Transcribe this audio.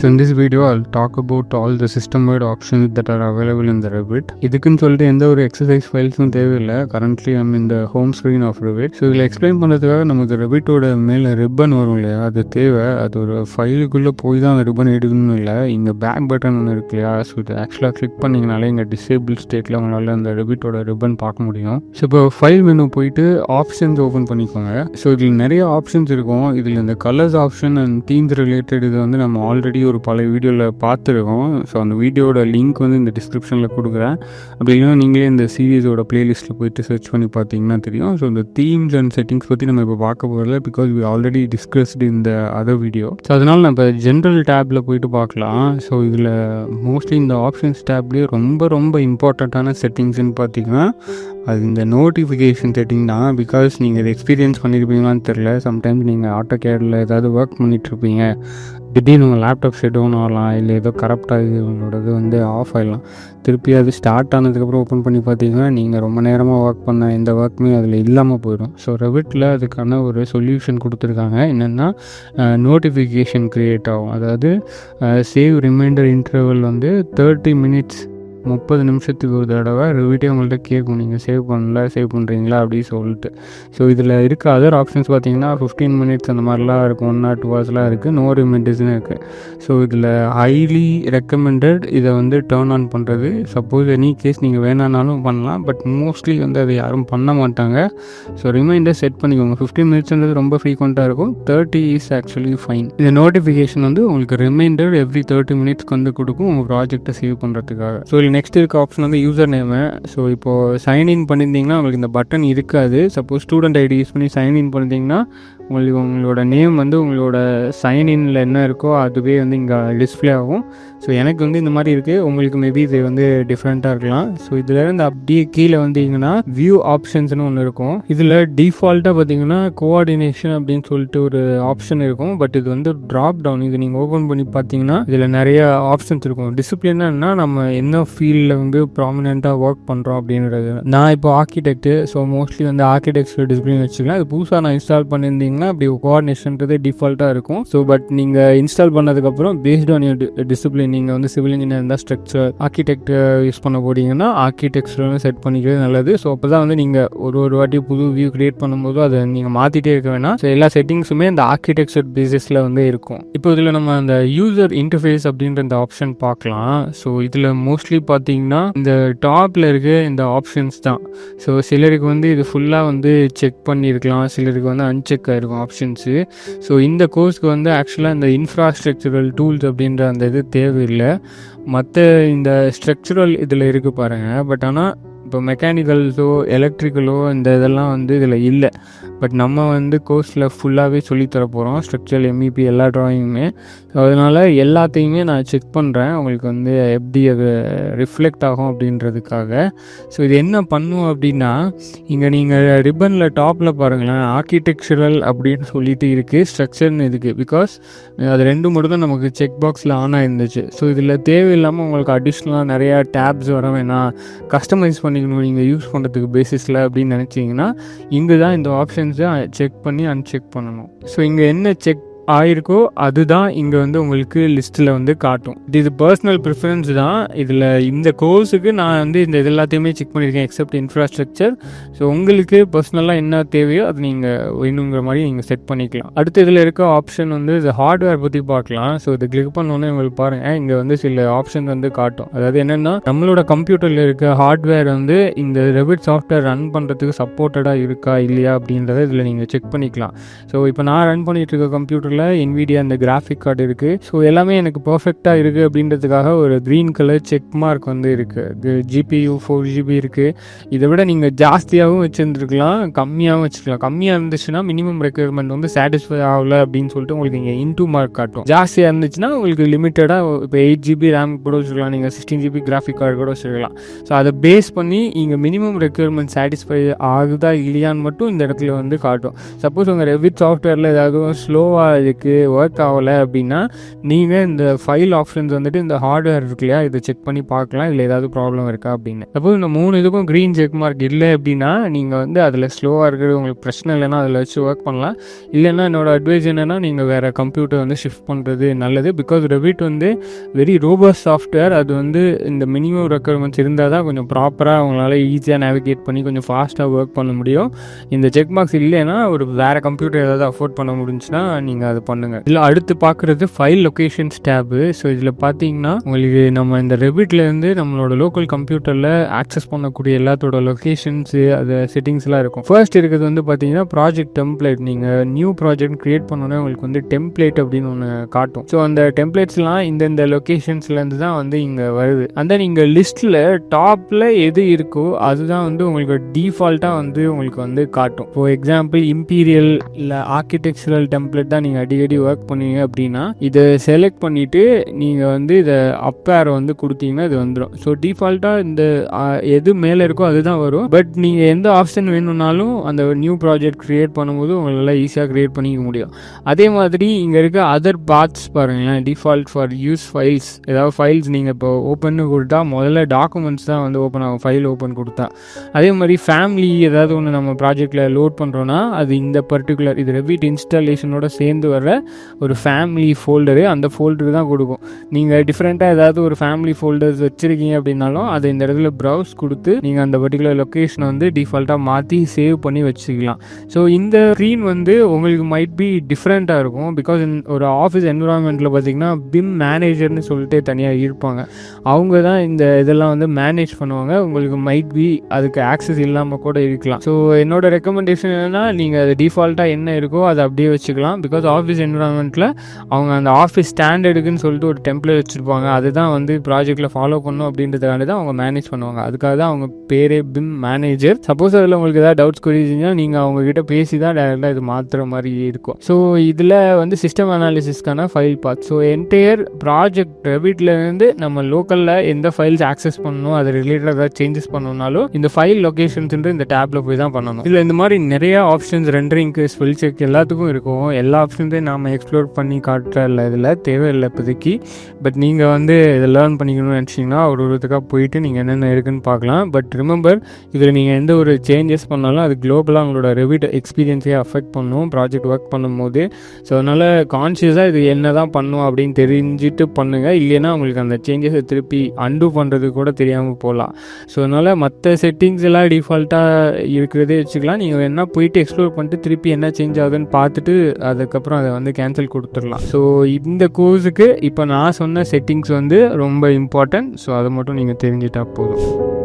So in this video I'll talk about all the system-wide options that are available in the Revit. இதுக்குன்னு சொல்லிட்டு எந்த ஒரு exercise ஃபைல்ஸும் தேவையில்லை. கரண்ட்லி ஐம் இந்த home screen of Revit. So இதில் explain பண்ணுறதுக்காக நமக்கு Revitோட மேலே ரிப்பன் வரும் இல்லையா, அது தேவை. அது ஒரு ஃபைலுக்குள்ளே போய் தான் அந்த ரிப்பன் எடுக்கணும்னு இல்லை. இங்கே பேக் பட்டன் ஒன்று இருக்கு இல்லையா, ஸோ இது ஆக்சுவலாக கிளிக் பண்ணிங்கனாலே இங்கே டிசேபிள் ஸ்டேட்டில் உங்களால் அந்த Revitோட ரிப்பன் பார்க்க முடியும். ஸோ இப்போ ஃபைல் மெனு போயிட்டு ஆப்ஷன்ஸ் ஓப்பன் பண்ணிக்கோங்க. ஸோ இதில் நிறைய ஆப்ஷன்ஸ் இருக்கும். இதில் இந்த colours option and themes related இது வந்து நம்ம ஆல்ரெடி ஒரு பல வீடியோவில் பார்த்துருக்கோம். ஸோ அந்த வீடியோட லிங்க் வந்து இந்த டிஸ்கிரிப்ஷனில் கொடுக்குறேன். அப்படி இல்லைன்னா நீங்களே இந்த சீரீஸோட பிளேலிஸ்ட்டில் போய்ட்டு சர்ச் பண்ணி பார்த்தீங்கன்னா தெரியும். ஸோ இந்த தீம்ஸ் அண்ட் செட்டிங்ஸ் பற்றி நம்ம இப்போ பார்க்க போகிறதில்ல, பிகாஸ் வி ஆல்ரெடி டிஸ்கஸ்டு இந்த அதர் வீடியோ. ஸோ அதனால் நம்ம ஜென்ரல் டேப்பில் போய்ட்டு பார்க்கலாம். ஸோ இதில் மோஸ்ட்லி இந்த ஆப்ஷன்ஸ் டேப்லேயே ரொம்ப இம்பார்ட்டண்ட்டான செட்டிங்ஸ்ன்னு பார்த்தீங்கன்னா அது இந்த நோட்டிஃபிகேஷன் செட்டிங் தான். பிகாஸ் நீங்கள் இதை எக்ஸ்பீரியன்ஸ் பண்ணியிருப்பீங்களான்னு தெரில. சம்டைம்ஸ் நீங்கள் ஆட்டோகேடில் ஏதாவது ஒர்க் பண்ணிகிட்ருப்பீங்க, திடீர்னு உங்கள் லேப்டாப் ஷட் டவுன் ஆகலாம், இல்லை ஏதோ கரப்டாகி உங்களோடது வந்து ஆஃப் ஆகிடலாம். திருப்பி அது ஸ்டார்ட் ஆனதுக்கப்புறம் ஓப்பன் பண்ணி பார்த்தீங்கன்னா நீங்கள் ரொம்ப நேரமாக ஒர்க் பண்ண எந்த ஒர்க்குமே அதில் இல்லாமல் போயிடும். ஸோ ரெவிட்டில் அதுக்கான ஒரு சொல்யூஷன் கொடுத்துருக்காங்க. என்னென்னா நோட்டிஃபிகேஷன் க்ரியேட் ஆகும். அதாவது சேவ் ரிமைண்டர் இன்டர்வல் வந்து 30 மினிட்ஸ் 30 நிமிஷத்துக்கு ஒரு தடவை ரெவிட்டே உங்கள்கிட்ட கேட்கும், நீங்கள் சேவ் பண்ணுறீங்களா அப்படின்னு சொல்லிட்டு. ஸோ இதில் இருக்க அதர் ஆப்ஷன்ஸ் பார்த்தீங்கன்னா 15 மினிட்ஸ் அந்த மாதிரிலாம் இருக்கும், 1 or 2 ஹவர்ஸ்லாம் இருக்குது, நோ ரிமைண்டர்ஸ்னு இருக்குது. ஸோ இதில் ஹைலி ரெக்கமெண்டட் இதை வந்து டேர்ன் ஆன் பண்ணுறது. சப்போஸ் எனி கேஸ் நீங்கள் வேணானாலும் பண்ணலாம், பட் மோஸ்ட்லி வந்து அதை யாரும் பண்ண மாட்டாங்க. ஸோ ரிமைண்டர் செட் பண்ணிக்கோங்க. 15 மினிட்ஸ்ன்றது ரொம்ப ஃப்ரீக்வெண்ட்டாக இருக்கும், 30 இஸ் ஆக்சுவலி ஃபைன். இந்த நோட்டிஃபிகேஷன் வந்து உங்களுக்கு ரிமைண்டர் எவ்ரி 30 மினிட்ஸ்க்கு வந்து கொடுக்கும் உங்கள் ப்ராஜெக்டை சேவ் பண்ணுறதுக்காக. ஸோ நெக்ஸ்ட் இருக்க ஆப்ஷன் வந்து யூசர் நேமு. ஸோ இப்போது சைன்இன் பண்ணியிருந்தீங்கன்னா உங்களுக்கு இந்த பட்டன் இருக்காது. சப்போஸ் ஸ்டூடெண்ட் ஐடி யூஸ் பண்ணி சைன்இன் பண்ணியிருந்தீங்கன்னா உங்களோட நேம் வந்து உங்களோட சைன்இனில் என்ன இருக்கோ அதுவே வந்து இங்கே டிஸ்பிளே ஆகும். ஸோ எனக்கு வந்து இந்த மாதிரி இருக்குது, உங்களுக்கு மேபி இது வந்து டிஃப்ரெண்ட்டாக இருக்கலாம். ஸோ இதில் இருந்து அப்படியே கீழே வந்தீங்கன்னா வியூ ஆப்ஷன்ஸ்னு ஒன்று இருக்கும். இதில் டிஃபால்ட்டாக பார்த்தீங்கன்னா கோஆர்டினேஷன் அப்படின்னு சொல்லிட்டு ஒரு ஆப்ஷன் இருக்கும். பட் இது வந்து ட்ராப் டவுன். இது நீங்கள் ஓப்பன் பண்ணி பார்த்தீங்கன்னா இதில் நிறைய ஆப்ஷன்ஸ் இருக்கும். டிசிப்ளின்னா நம்ம என்ன ஃபீல்டில் வந்து ப்ராமினெண்ட்டாக ஒர்க் பண்ணுறோம் அப்படின்றது. நான் இப்போ ஆர்கிடெக்ட்டு, ஸோ மோஸ்ட்லி வந்து ஆர்கிடெக்சர் டிசிப்ளின் வச்சுக்கலாம். அது புதுசாக நான் இன்ஸ்டால் பண்ணியிருந்தீங்கன்னா அப்படி கோஆர்டினேஷன்றது டிஃபால்ட்டாக இருக்கும். ஸோ பட் நீங்கள் இன்ஸ்டால் பண்ணதுக்கப்புறம் பேஸ்ட் ஆன் யூர் டிசிப்ளின், நீங்கள் வந்து சிவில் இன்ஜினியர் இருந்தால் ஸ்ட்ரக்சர், ஆர்கிடெக்ட் யூஸ் பண்ண போறீங்கன்னா ஆர்கிடெக்சர் செட் பண்ணிக்கிறது நல்லது. ஸோ அப்போ தான் வந்து நீங்கள் ஒரு வாட்டி புது வியூ கிரியேட் பண்ணும்போது அதை நீங்கள் மாற்றிட்டே இருக்க வேணாம். ஸோ எல்லா செட்டிங்ஸுமே இந்த ஆர்கிடெக்சர் பேசிஸில் வந்து இருக்கும். இப்போ இதில் நம்ம அந்த யூசர் இன்டர்ஃபேஸ் அப்படின்ற இந்த ஆப்ஷன் பார்க்கலாம். ஸோ இதில் மோஸ்ட்லி பார்த்தீங்கன்னா இந்த டாப்பில் இருக்க இந்த ஆப்ஷன்ஸ் தான். ஸோ சிலருக்கு வந்து இது ஃபுல்லாக வந்து செக் பண்ணியிருக்கலாம், சிலருக்கு வந்து அன்செக் ஆகிருக்கும் ஆப்ஷன்ஸு. ஸோ இந்த கோர்ஸ்க்கு வந்து ஆக்சுவலாக இந்த இன்ஃப்ராஸ்ட்ரக்சரல் டூல்ஸ் அப்படின்ற அந்த இது தேவையில்லை. மற்ற இந்த ஸ்ட்ரக்சரல் இதில் இருக்குது பாருங்கள். பட் ஆனால் இப்போ மெக்கானிக்கல்ஸோ எலக்ட்ரிக்கலோ இந்த இதெல்லாம் வந்து இதில் இல்லை. பட் நம்ம வந்து கோர்ஸில் ஃபுல்லாகவே சொல்லித்தர போகிறோம், ஸ்ட்ரக்சரல் எம்இபி எல்லா ட்ராயிங்குமே. ஸோ அதனால் எல்லாத்தையுமே நான் செக் பண்ணுறேன் உங்களுக்கு வந்து எப்படி அது ரிஃப்ளெக்ட் ஆகும் அப்படின்றதுக்காக. ஸோ இது என்ன பண்ணும் அப்படின்னா, இங்கே நீங்கள் ரிப்பனில் டாப்பில் பாருங்களேன், ஆர்கிடெக்சரல் அப்படின்னு சொல்லிட்டு இருக்குது, ஸ்ட்ரக்சர்னு இருக்குது. பிகாஸ் அது ரெண்டு மட்டும் தான் நமக்கு செக் பாக்ஸில் ஆனாக இருந்துச்சு. ஸோ இதில் தேவையில்லாமல் உங்களுக்கு அடிஷ்னலாக நிறையா டேப்ஸ் வர வேணாம், கஸ்டமைஸ் பண்ணிக்கணும் நீங்கள் யூஸ் பண்ணுறதுக்கு பேசிஸில் அப்படின்னு நினச்சிங்கன்னா இங்கே தான் இந்த ஆப்ஷன்ஸை செக் பண்ணி அன்செக் பண்ணணும். ஸோ இங்கே என்ன செக் ஆயிருக்கோ அதுதான் இங்கே வந்து உங்களுக்கு லிஸ்ட்டில் வந்து காட்டும். இது பர்சனல் ப்ரிஃபரன்ஸ் தான். இதில் இந்த கோர்ஸுக்கு நான் வந்து இந்த இது எல்லாத்தையுமே செக் பண்ணியிருக்கேன் எக்ஸப்ட் இன்ஃப்ராஸ்ட்ரக்சர். ஸோ உங்களுக்கு பர்சனலாக என்ன தேவையோ அது நீங்கள் வேணுங்கிற மாதிரி நீங்கள் செட் பண்ணிக்கலாம். அடுத்து இதில் இருக்க ஆப்ஷன் வந்து இது ஹார்ட்வேர் பற்றி பார்க்கலாம். ஸோ இது கிளிக் பண்ணோன்னே உங்களுக்கு பாருங்கள், இங்கே வந்து சில ஆப்ஷன் வந்து காட்டும். அதாவது என்னென்னா நம்மளோட கம்ப்யூட்டரில் இருக்க ஹார்ட்வேர் வந்து இந்த ரெவிட் சாஃப்ட்வேர் ரன் பண்ணுறதுக்கு சப்போர்ட்டடாக இருக்கா இல்லையா அப்படின்றத இதில் நீங்கள் செக் பண்ணிக்கலாம். ஸோ இப்போ நான் ரன் பண்ணிகிட்டு இருக்க கம்ப்யூட்டரில் NVIDIA அந்த கிராஃபிக் கார்டு இருக்குது. ஸோ எல்லாமே எனக்கு பர்ஃபெக்டாக இருக்குது அப்படின்றதுக்காக ஒரு க்ரீன் கலர் செக் மார்க் வந்து இருக்குது. GPU 4GB இருக்குது. இதை விட நீங்கள் ஜாஸ்தியாகவும் வச்சுருந்துருக்கலாம், கம்மியாகவும் வச்சுருக்கலாம். கம்மியாக இருந்துச்சுன்னா மினிமம் ரெக்யர்மெண்ட் வந்து சாட்டிஸ்ஃபை ஆகலை அப்படின்னு சொல்லிட்டு உங்களுக்கு இங்கே இன்டூ மார்க் காட்டும். ஜாஸ்தியாக இருந்துச்சுன்னா உங்களுக்கு லிமிட்டடாக இப்போ 8GB ரேம் கூட வச்சுருக்கலாம், நீங்கள் 16GB கிராஃபிக் கார்டு கூட வச்சுருக்கலாம். ஸோ அதை பேஸ் பண்ணி இங்கே மினிமம் ரெக்யர்மெண்ட் சாட்டிஸ்ஃபை ஆகுதா இல்லையான்னு மட்டும் இந்த இடத்துல வந்து காட்டும். சப்போஸ் உங்கள் ரெவிட் சாஃப்ட்வேரில் ஏதாவது ஸ்லோவாக இதுக்கு ஒர்க் ஆகலை அப்படின்னா நீங்கள் இந்த ஃபைல் ஆப்ஷன்ஸ் வந்துட்டு இந்த ஹார்ட்வேர் இருக்கு இல்லையா, இதை செக் பண்ணி பார்க்கலாம் இல்லை ஏதாவது ப்ராப்ளம் இருக்கா அப்படின்னு. அப்போ இந்த 3 இதுக்கும் க்ரீன் செக் மார்க் இல்லை அப்படின்னா நீங்கள் வந்து அதில் ஸ்லோவாக இருக்கிறது உங்களுக்கு பிரச்சனை இல்லைன்னா அதில் வச்சு ஒர்க் பண்ணலாம். இல்லைன்னா என்னோட அட்வைஸ் என்னென்னா நீங்கள் வேறு கம்ப்யூட்டர் வந்து ஷிஃப்ட் பண்ணுறது நல்லது. பிகாஸ் ரெவிட் வந்து வெரி ரோபஸ்ட் சாஃப்ட்வேர். அது வந்து இந்த மினிமம் ரெக்குயர்மெண்ட்ஸ் இருந்தால் தான் கொஞ்சம் ப்ராப்பராக அவங்களால ஈஸியாக நேவிகேட் பண்ணி கொஞ்சம் ஃபாஸ்ட்டாக ஒர்க் பண்ண முடியும். இந்த செக் மார்க்ஸ் இல்லைன்னா ஒரு வேறு கம்ப்யூட்டர் ஏதாவது அஃபோர்ட் பண்ண முடிஞ்சுன்னா நீங்கள் அது பண்ணுங்கள். இதில் அடுத்து பார்க்குறது ஃபைல் லொக்கேஷன்ஸ் டேபு. ஸோ இதில் பார்த்தீங்கன்னா உங்களுக்கு நம்ம இந்த ரெவிட்லேருந்து நம்மளோட லோக்கல் கம்ப்யூட்டரில் ஆக்சஸ் பண்ணக்கூடிய எல்லாத்தோட லொக்கேஷன்ஸு அது செட்டிங்ஸ்லாம் இருக்கும். ஃபர்ஸ்ட் இருக்கிறது வந்து பார்த்தீங்கன்னா ப்ராஜெக்ட் டெம்ப்ளேட். நீங்கள் நியூ ப்ராஜெக்ட் க்ரியேட் பண்ணோன்னே உங்களுக்கு வந்து டெம்ப்ளேட் அப்படின்னு ஒன்று காட்டும். ஸோ அந்த டெம்ப்ளேட்ஸ்லாம் இந்த லொக்கேஷன்ஸ்லேருந்து தான் வந்து இங்கே வருது. அந்த நீங்கள் லிஸ்ட்டில் டாப்பில் எது இருக்கோ அதுதான் வந்து உங்களுக்கு டிஃபால்ட்டாக வந்து உங்களுக்கு வந்து காட்டும். ஃபார் எக்ஸாம்பிள் இம்பீரியல் இல்லை ஆர்கிடெக்சரல் டெம்ப்ளேட் தான் நீங்கள் அடிக்கடி ஒர்க் பண்ணுவீங்க அப்படின்னா இதை செலக்ட் பண்ணிவிட்டு நீங்கள் வந்து இதை அப் ஏரோ வந்து கொடுத்தீங்கன்னா இது வந்துடும். ஸோ டிஃபால்ட்டாக இந்த எது மேலே இருக்கோ அதுதான் வரும். பட் நீங்கள் எந்த ஆப்ஷன் வேணும்னாலும் அந்த நியூ ப்ராஜெக்ட் க்ரியேட் பண்ணும்போது உங்களால் ஈஸியாக க்ரியேட் பண்ணிக்க முடியும். அதே மாதிரி இங்கே இருக்க அதர் பாத்ஸ் பாருங்களேன். டிஃபால்ட் ஃபார் யூஸ் ஃபைல்ஸ், ஏதாவது ஃபைல்ஸ் நீங்கள் இப்போ ஓப்பன் கொடுத்தா முதல்ல டாக்குமெண்ட்ஸ் தான் வந்து ஓப்பன் ஆகும் ஃபைல் ஓப்பன் கொடுத்தா. அதே மாதிரி ஃபேமிலி ஏதாவது ஒன்று நம்ம ப்ராஜெக்டில் லோட் பண்ணுறோன்னா அது இந்த பர்டிகுலர் இது ரெவிட் இன்ஸ்டாலேஷனோட சேர்ந்து வர ஒரு ஃபேமிலி ஃபோல்டரு, அந்த ஃபோல்டரு தான் கொடுக்கும். நீங்கள் டிஃப்ரெண்ட்டாக ஏதாவது ஒரு ஃபேமிலி ஃபோல்டர்ஸ் வச்சுருக்கீங்க அப்படின்னாலும் அதை இந்த இடத்துல ப்ரௌஸ் கொடுத்து நீங்கள் அந்த பர்டிகுலர் லொக்கேஷனை வந்து டிஃபால்ட்டாக மாற்றி சேவ் பண்ணி வச்சுக்கலாம். ஸோ இந்த ஸ்க்ரீன் வந்து உங்களுக்கு மைட் பி டிஃப்ரெண்ட்டாக இருக்கும். பிகாஸ் ஒரு ஆஃபீஸ் என்விரான்மெண்ட்டில் பார்த்தீங்கன்னா பிம் மேனேஜர்னு சொல்லிட்டு தனியாக இருப்பாங்க. அவங்க தான் இந்த இதெல்லாம் வந்து மேனேஜ் பண்ணுவாங்க. உங்களுக்கு மைட் பி அதுக்கு ஆக்சஸ் இல்லாமல் கூட இருக்கலாம். ஸோ என்னோட ரெக்கமெண்டேஷன் என்னென்னா நீங்கள் அது டிஃபால்ட்டாக என்ன இருக்கோ அதை அப்படியே வச்சுக்கலாம். பிகாஸ் ஆஃபீஸ் என்விரான்மெண்ட்டில் அவங்க அந்த ஆஃபீஸ் ஸ்டாண்டர்டுக்குன்னு சொல்லிட்டு ஒரு டெம்ப்ளேட் வச்சுருப்பாங்க. அதுதான் வந்து ப்ராஜெக்ட்டில் ஃபாலோ பண்ணணும் அப்படின்றதுக்காக தான் அவங்க மேனேஜ் பண்ணுவாங்க. அதுக்காக தான் அவங்க பேரே பிம் மேனேஜர். சப்போஸ் அதில் உங்களுக்கு ஏதாவது டவுட்ஸ் குறிச்சிங்கன்னா நீங்கள் அவங்ககிட்ட பேசி தான் டேரெக்டாக இது மாற்றுற மாதிரி இருக்கும். ஸோ இதில் வந்து சிஸ்டம் அனாலிசிஸ்க்கான file path. So entire project ரெவிட்லேருந்து நம்ம லோக்கலில் எந்த ஃபைல்ஸ் ஆக்சஸ் பண்ணணும் அது ரிலேட்டடாக ஏதாவது சேஞ்சஸ் பண்ணணும்னாலும் இந்த ஃபைல் லொக்கேஷன்ஸ்ன்ற இந்த டேப்பில் போய் தான் பண்ணணும். இதில் இந்த மாதிரி நிறைய ஆப்ஷன்ஸ் ரெண்டரிங்க்கு ஸ்பெல் செக் எல்லாத்துக்கும் இருக்கும். எல்லா ஆப்ஷன்ஸையும் நாம் எக்ஸ்ப்ளோர் பண்ணி காட்டுற இல்லை, இதில் தேவையில்லை இப்போதைக்கு. பட் நீங்கள் வந்து இதை லேர்ன் பண்ணிக்கணும்னு நினச்சிங்கன்னா ஒருத்தருக்காக போயிட்டு நீங்கள் என்னென்ன இருக்குன்னு பார்க்கலாம். பட் ரிமெம்பர் இதில் நீங்கள் எந்த ஒரு சேஞ்சஸ் பண்ணாலும் அது குளோபலாக உங்களோட ரெவிட் எக்ஸ்பீரியன்ஸே அஃபெக்ட் பண்ணும் ப்ராஜெக்ட் ஒர்க் பண்ணும்போது. ஸோ அதனால் கான்ஷியஸாக இது என்ன தான் பண்ணும் அப்படின்னு தெரிஞ்சுட்டு பண்ணுங்கள். இல்லைன்னா உங்களுக்கு அந்த சேஞ்சஸை திருப்பி அன்டூ பண்ணுறது கூட தெரியாமல் போகலாம். ஸோ அதனால் மற்ற செட்டிங்ஸ் எல்லாம் டிஃபால்ட்டாக இருக்கிறதே வச்சுக்கலாம். நீங்கள் வேணா போயிட்டு எக்ஸ்ப்ளோர் பண்ணிட்டு திருப்பி என்ன சேஞ்ச் ஆகுதுன்னு பார்த்துட்டு அதுக்கப்புறம் அதை வந்து கேன்சல் கொடுத்துடலாம். ஸோ இந்த கோர்ஸுக்கு இப்போ நான் சொன்ன செட்டிங்ஸ் வந்து ரொம்ப இம்பார்ட்டன்ட். ஸோ அதை மட்டும் நீங்கள் தெரிஞ்சிட்டா போதும்.